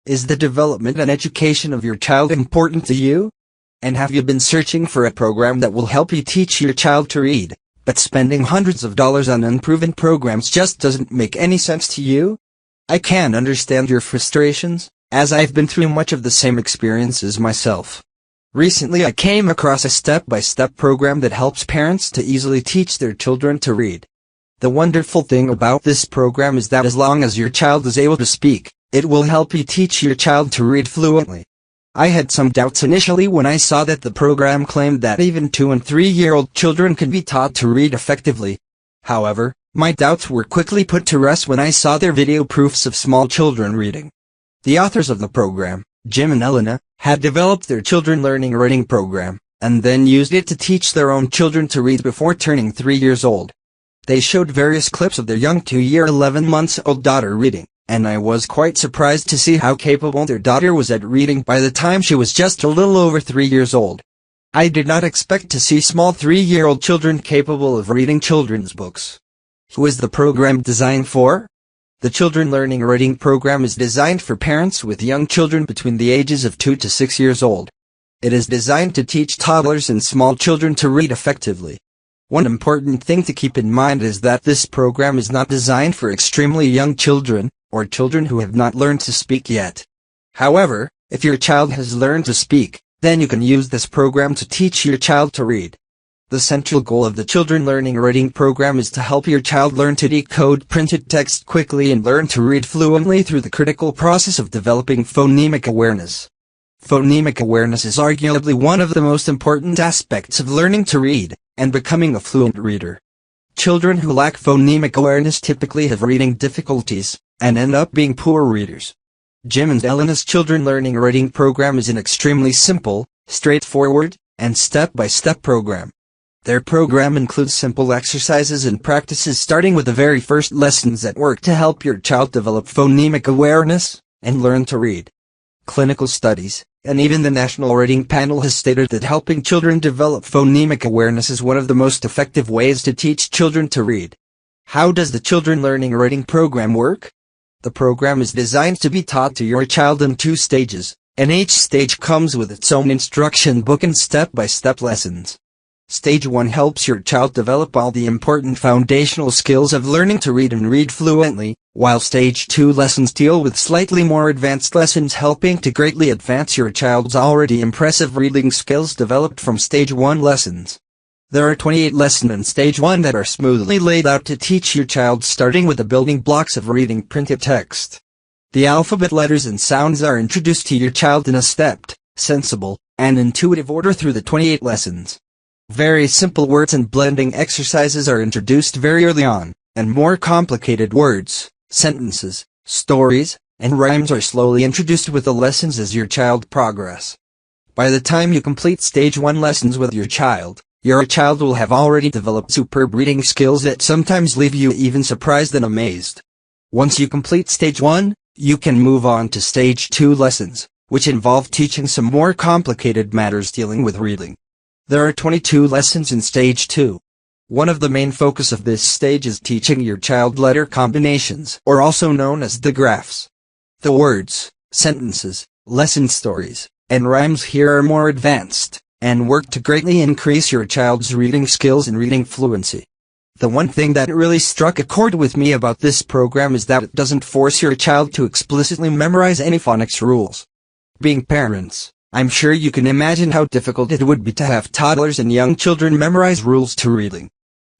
Is the development and education of your child important to you? And have you been searching for a program that will help you teach your child to read, but spending hundreds of dollars on unproven programs just doesn't make any sense to you? I can understand your frustrations, as I've been through much of the same experiences myself. Recently I came across a step-by-step program that helps parents to easily teach their children to read. The wonderful thing about this program is that as long as your child is able to speak, it will help you teach your child to read fluently. I had some doubts initially when I saw that the program claimed that even 2- and 3-year-old children can be taught to read effectively. However, my doubts were quickly put to rest when I saw their video proofs of small children reading. The authors of the program, Jim and Elena, had developed their children learning reading program, and then used it to teach their own children to read before turning 3 years old. They showed various clips of their young 2-year 11-month-old daughter reading, and I was quite surprised to see how capable their daughter was at reading by the time she was just a little over 3 years old. I did not expect to see small 3-year-old children capable of reading children's books. Who is the program designed for? The Children Learning Reading program is designed for parents with young children between the ages of 2 to 6 years old. It is designed to teach toddlers and small children to read effectively. One important thing to keep in mind is that this program is not designed for extremely young children, or children who have not learned to speak yet. However, if your child has learned to speak, then you can use this program to teach your child to read. The central goal of the Children Learning Reading program is to help your child learn to decode printed text quickly and learn to read fluently through the critical process of developing phonemic awareness. Phonemic awareness is arguably one of the most important aspects of learning to read, and becoming a fluent reader. Children who lack phonemic awareness typically have reading difficulties, and end up being poor readers. Jim and Elena's Children Learning Reading program is an extremely simple, straightforward, and step-by-step program. Their program includes simple exercises and practices starting with the very first lessons that work to help your child develop phonemic awareness, and learn to read. Clinical studies, and even the National Reading Panel has stated that helping children develop phonemic awareness is one of the most effective ways to teach children to read. How does the Children Learning Reading program work? The program is designed to be taught to your child in 2 stages, and each stage comes with its own instruction book and step-by-step lessons. Stage 1 helps your child develop all the important foundational skills of learning to read and read fluently, while Stage 2 lessons deal with slightly more advanced lessons helping to greatly advance your child's already impressive reading skills developed from Stage 1 lessons. There are 28 lessons in Stage 1 that are smoothly laid out to teach your child, starting with the building blocks of reading printed text. The alphabet letters and sounds are introduced to your child in a stepped, sensible, and intuitive order through the 28 lessons. Very simple words and blending exercises are introduced very early on, and more complicated words, sentences, stories, and rhymes are slowly introduced with the lessons as your child progresses. By the time you complete Stage 1 lessons with your child will have already developed superb reading skills that sometimes leave you even surprised and amazed. Once you complete Stage 1, you can move on to Stage 2 lessons, which involve teaching some more complicated matters dealing with reading. There are 22 lessons in Stage 2. One of the main focus of this stage is teaching your child letter combinations, or also known as the graphs. The words, sentences, lesson stories, and rhymes here are more advanced, and work to greatly increase your child's reading skills and reading fluency. The one thing that really struck a chord with me about this program is that it doesn't force your child to explicitly memorize any phonics rules. Being parents, I'm sure you can imagine how difficult it would be to have toddlers and young children memorize rules to reading.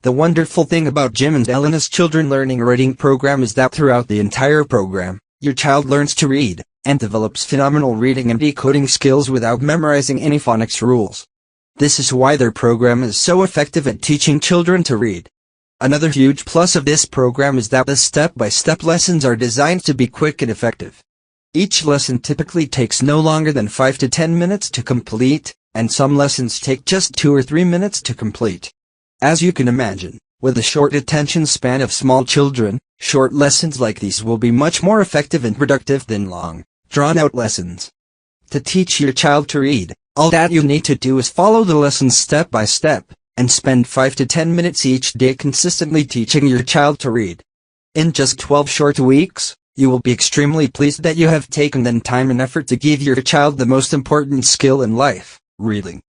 The wonderful thing about Jim and Elena's Children Learning Reading program is that throughout the entire program, your child learns to read, and develops phenomenal reading and decoding skills without memorizing any phonics rules. This is why their program is so effective at teaching children to read. Another huge plus of this program is that the step-by-step lessons are designed to be quick and effective. Each lesson typically takes no longer than 5 to 10 minutes to complete, and some lessons take just 2 or 3 minutes to complete. As you can imagine, with the short attention span of small children, short lessons like these will be much more effective and productive than long, drawn-out lessons. To teach your child to read, all that you need to do is follow the lessons step by step, and spend 5 to 10 minutes each day consistently teaching your child to read. In just 12 short weeks, You will be extremely pleased that you have taken the time and effort to give your child the most important skill in life, reading.